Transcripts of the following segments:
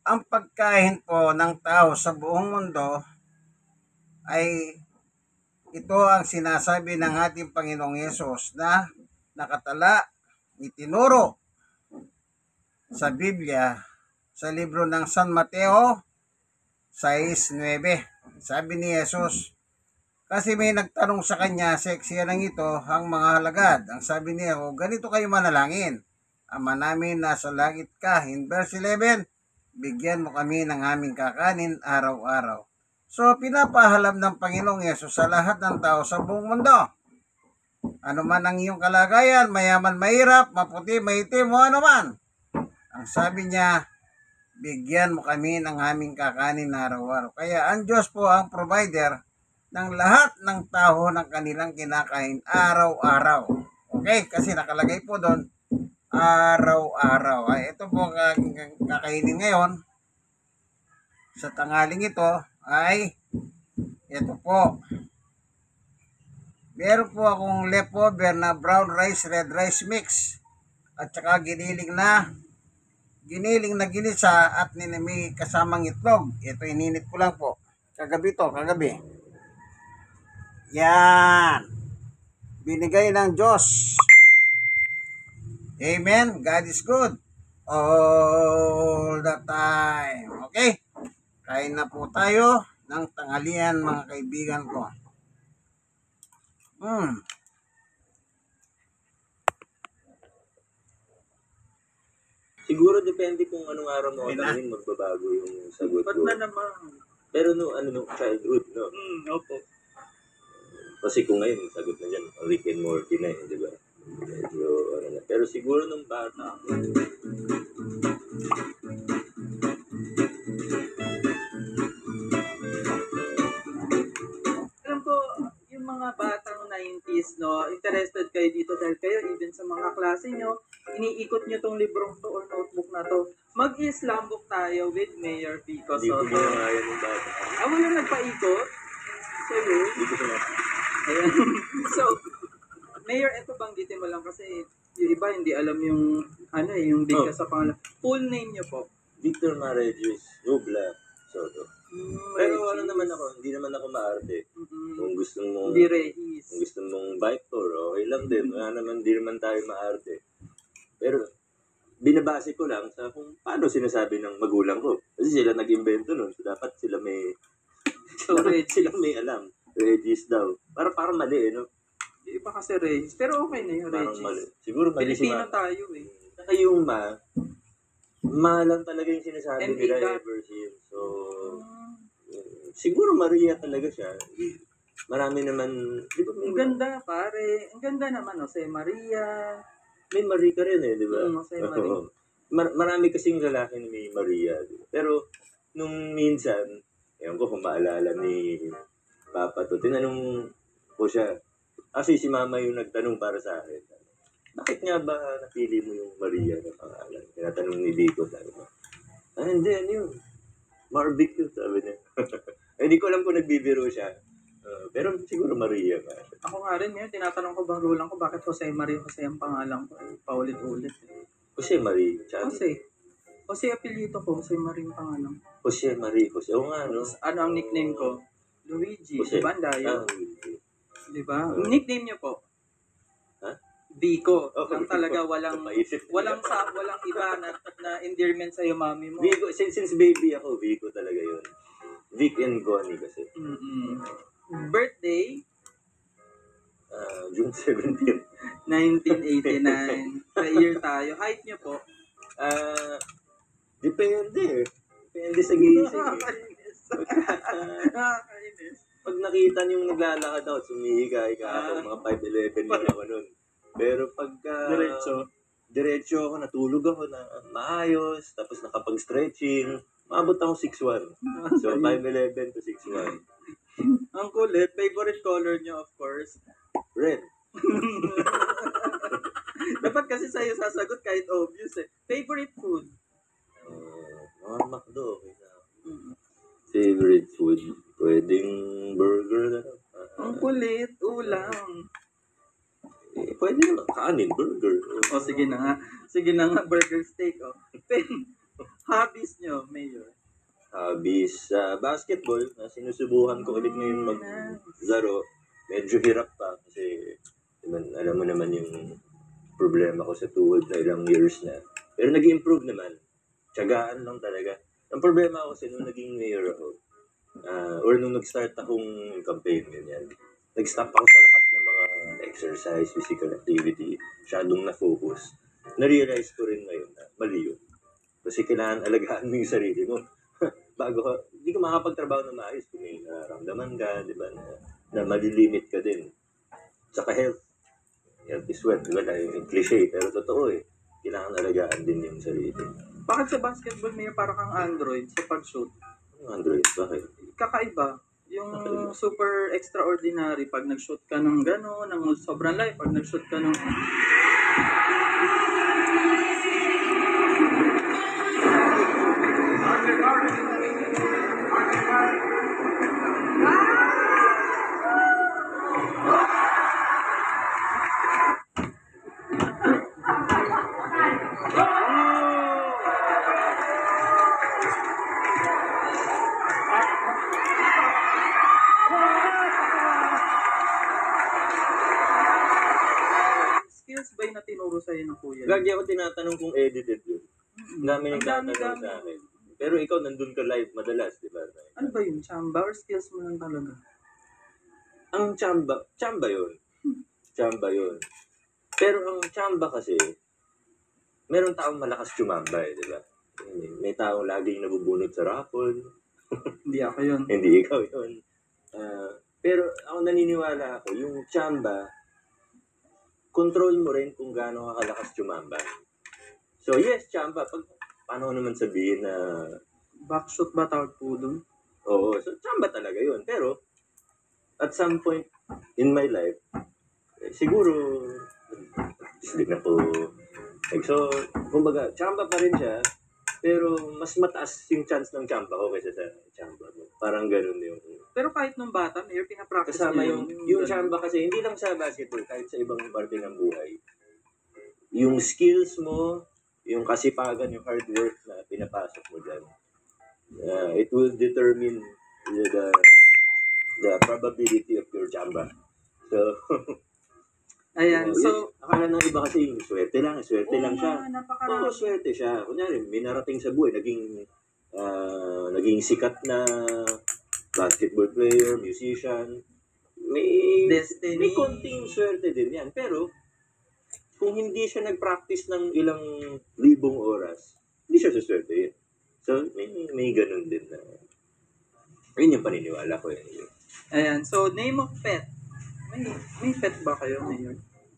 Ang pagkain po ng tao sa buong mundo ay ito ang sinasabi ng ating Panginoong Yesus na nakatala, itinuro sa Biblia sa libro ng San Mateo 6:9. Sabi ni Yesus, kasi may nagtanong sa kanya sa eksyenang ito ang mga halagad. Ang sabi niya, ganito kayo manalangin. Ama namin nasa langit ka. In verse 11, bigyan mo kami ng aming kakanin araw-araw. So, pinapahalam ng Panginoong Yesus sa lahat ng tao sa buong mundo. Ano man ang iyong kalagayan, mayaman, mahirap, maputi, maitim, o ano man. Ang sabi niya, bigyan mo kami ng aming kakanin araw-araw. Kaya ang Diyos po ang provider ng lahat ng tao ng kanilang kinakain araw-araw. Okay? Kasi nakalagay po doon, araw-araw. Ay, ito po ang kakainin ngayon sa tanghaling ito ay ito po. Meron po akong leftover na brown rice, red rice mix at saka giniling na ginisa at may kasamang itlog. Ito ininit ko lang po. Kagabi. Yan. Binigay ng Diyos. Amen. God is good. All the time. Okay? Kain na po tayo ng tanghalian mga kaibigan ko. Siguro depende kung anong araw mo tanongin, magbabago yung sagot Ba't ko. na naman? Pero nung childhood, no? Opo. Kasi kung ngayon, sagot na dyan, Rick and Morty na di ba? Medyo, na. Pero siguro nung bata, Alam ko, yung mga batang 90s, no, interested kayo dito dahil kayo, even sa mga klase nyo, iniikot nyo tong librong to or notebook na to. Mag-Islam book tayo with Mayor Pico hindi ko Soto. ginangaya ng bata. Ako yung nagpaikot. So, yun. Hindi ko na. Ayan. So, Mayor, ito banggitin mo lang kasi yung iba hindi alam yung yung bigkas sa pangalan. Full name nyo po. Victor Marejus, Nubla, Soto. Pero ano naman ako, hindi naman ako maarte. Kung gusto mong, Hindi rehis. kung gusto mong bike tour, okay lang din. Wala naman, di naman tayo maarte. Pero, binabase ko lang sa kung paano sinasabi ng magulang ko. Kasi sila nag-invento nun. So, dapat sila may, dapat sila may alam. Regis daw. Parang mali, no? Yung iba kasi rehis. Pero okay na yung Parang rehis. mali. Siguro mali si Pilipino Ma. tayo eh. Saka yung ma lang talaga yung sinasabi And nila Ida. ever since. So, siguro Maria talaga siya. Marami naman, di ba may, Ang ganda pare. Ang ganda naman Jose Maria. may Marie ka rin di ba? Jose Maria. Oo. Marami kasing lalaki na may Maria. Diba? Pero, nung minsan, ewan ko kung maalala ni Papa to, tinanong ko siya, kasi si Mama yung nagtanong para sa akin. Bakit nga ba napili mo yung Maria na pangalan? Tinatanong ni Dico, sabi ko. Hindi, ano yun? Marvick yun, sabi niya. Hindi ko alam kung nagbibiro siya. Pero siguro Maria ba? Ako nga rin ngayon, tinatanong ko bang gulang ko bakit Jose Maria kasi ang pangalan ko. Paulit-ulit. Jose Marie. Jose apelyido ko, Jose Maria ang pangalan. Jose Marie. Jose, oo nga, no? Tapos, ano ang nickname ko? Luigi. Jose. Bandayo. Luigi. Diba? Nickname niyo po? Ha? Vico. Oh, Lang talaga walang iba na endearment sa iyo mami mo. Vico, since baby ako, Vico talaga yun. Vic and Connie kasi. Birthday? June 17. 1989. Sa year tayo. Height niyo po? Depende. Depende sa gising. Nakakainis. Pag nakita niyo yung naglalakad ako, sumihika-hika ako, mga 5'11 yung ako nun. Pero pagka... Diretso ako, natulog ako na maayos, tapos nakapag-stretching, maabot ako 6'1". So, 5'11 to 6'1". Ang kulit. Favorite color niyo, of course. Red. Dapat kasi sa'yo sasagot kahit obvious eh. Favorite food? Mga McDo. Favorite food? Pwedeng burger na lang. Ang kulit. Ulam. Pwede naman kanin, burger. O sige na nga. Burger steak. Hobbies nyo, Mayor. Hobbies sa basketball, na sinusubukan ko ulit ngayon maglaro. Medyo hirap pa kasi alam mo naman yung problema ko sa tuhod na ilang years na. Pero nag-improve naman. Tiyagaan lang talaga. Ang problema ko kasi nung naging mayor ako, or nung nag-start akong campaign, ganyan, nag-stop ako sa lahat ng mga exercise, physical activity, masyadong na-focus. Na-realize ko rin ngayon na mali yun. Kasi kailangan alagaan mo yung sarili mo. Bago ka, hindi ka makapagtrabaho na maayos kung may nararamdaman ka, di ba, na malilimit ka din. Saka health. Health is wealth, di ba, yung cliche, pero totoo eh. Kailangan alagaan din yung sarili. Bakit sa basketball, Mayor, para kang Android sa pag-shoot? Ang Android, bakit? Kakaiba. Yung super extraordinary pag nag-shoot ka ng gano'n, ng sobrang live, pag nag-shoot ka ng... Skills ba yung natinuro sa'yo ng kuya? Gagi ako tinatanong kung edited yun. Ang dami Ang nagtatanong dami-dami. sa akin. Pero ikaw nandun ka live madalas, di ba? Ano ba yun? Chamba or skills mo lang talaga? Ang chamba yun. Chamba yun. Pero ang chamba kasi, meron taong malakas chumamba eh, di ba? May taong laging nabubunot sa raffle. Hindi ako yun. Hindi ikaw yun. Pero ako naniniwala ako, yung chamba, control mo rin kung gaano ka kalakas chumamba. So yes, chamba. Paano naman sabihin na, Backshoot ba tawag po doon? oo, so chamba talaga yun. Pero, at some point in my life, siguro, hindi na po. So, kumbaga, chamba pa rin siya, pero mas mataas yung chance ng chamba ko kaysa sa chamba mo. Parang ganun yung Pero kahit nung bata, Mayor, pinapractice kasama niyo yung chamba kasi hindi lang sa basketball, kahit sa ibang parte ng buhay. Yung skills mo, yung kasipagan, yung hard work na pinapasok mo dyan, it will determine the probability of your chamba. So, Ayan, so... akala ng iba kasi yung swerte lang siya. napakarami. Oo, swerte siya. Kunyari, may narating sa buhay, naging sikat na basketball player, musician. May Destiny. May konting swerte din yan. Pero, kung hindi siya nag-practice ng ilang libong oras, hindi siya suswerte yun. So, may ganun din na. Yun yung paniniwala ko yun. Ayan, so name of pet. May pet ba kayo, Mayor?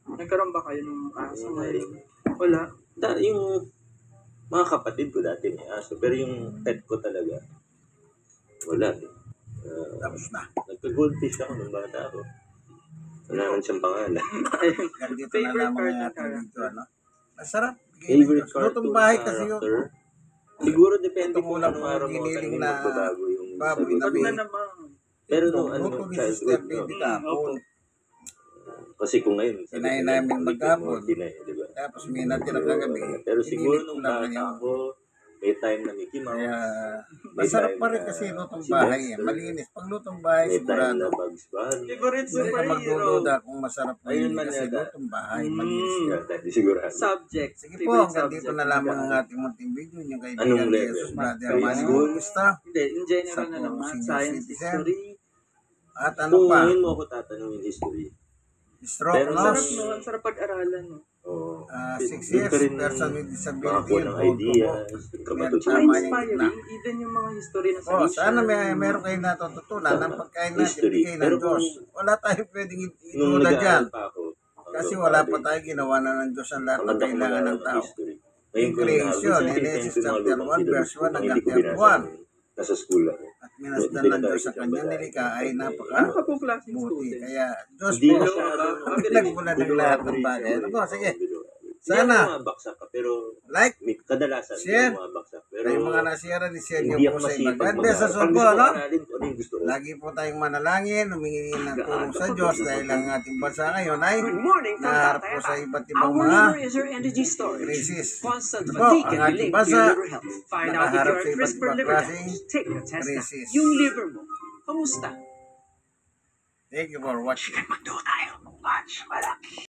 Nagkaroon ba kayo ng aso ngayon? Wala. Yung mga kapatid ko dati may aso, pero yung pet ko talaga, wala. Tapos na. Nagka-goldfish ako nung bata ako. Wala naman siyang pangalan. Ayun. Ganito na Favorite lamang cartoon natin character. dito, ano? Masarap. Favorite Lutong cartoon bahay kasi yun. character? Siguro depende Ito kung muna anong po, araw mo giniling kanina na magbabago yung baboy na sagot Pag mo. na naman. Pero Ito, nung luto ni Sister childhood, no? Baby kahapon. Kasi kung ngayon, Kinain namin maghapon. di ba? Tapos may natira kagabi. Pero siguro Pinilit ko nung lang bata ngayon. ako, may time na Mickey Mouse, Kaya may masarap time pa rin na kasi lutong si bahay. Dexter, Malinis. Pag lutong bahay, may time na sigurado. Bugs Bunny. Favorite Hindi ka superhero. magdududa kung masarap o Ayun hindi man kasi yata. lutong bahay. Malinis yan. Yeah, dahil sigurado. Subject. Sige po, Favorite hanggang dito subject. na lamang ang ating munting video. Yung kaibigan Anong ni level? Jesus, Brother Grade Manny school? Bautista. Hindi, in general Sa na naman. senior Science, citizen. history. At ano Kung pa, ngayon mo ako tatanungin history, stroke Pero Sarap loss, no, ang sarap pag-aralan no. 6 doon years, ka rin person with disability, makakuha ng and gold ideas, po. doon ka Meron matutunan. tama yung Inspiring, gitna. even yung mga history na sa Oh, Asia. sana meron kayo natututunan ng pagkain natin, History. bigay ng Pero Diyos. kung- Wala tayong pwedeng Nung itulad dyan. nag-aaral pa ako, Kasi hanggang wala pa college, tayo, ginawa na ng Diyos ang lahat ng maganda ko kailangan mag-aaral ng ng tao. history. In Ngayon ko creation, minsan Genesis ito yung chapter mga 1, lumang verse 1 hindi hanggang ko 31. binasa. Nasa school ako. At minasdan ng Diyos sa kanyang nilikha ay Ano napaka ka pong klaseng buti. student? Kaya, Diyos Hindi po, masyadong pinagmulan ng lahat ng bagay. Ano po, sige. Hindi Sana. ako mabaksak ka, pero Like, kadalasan share, hindi ako mabaksak. Pero Kayong mga nasira, i-share nyo hindi po ako sa iba. masipag God bless us all Ang po, gusto ko no? aralin kung ano yung gusto ko. Lagi po tayong manalangin, humingi ng tulong sa Diyos dahil ang ating bansa ngayon ay Good morning from naharap po sa Tatayata. iba't ibang Our mga liver is your energy storage. krisis. Constant Ito po, fatigue ang can be ating linked to bansa, your liver health. Find out if nakaharap you're sa at iba't risk for ibang liver klaseng damage. Take the test na. krisis. Yung liver mo, kamusta? Thank you for watching. Magdo tayo. Watch, malaki.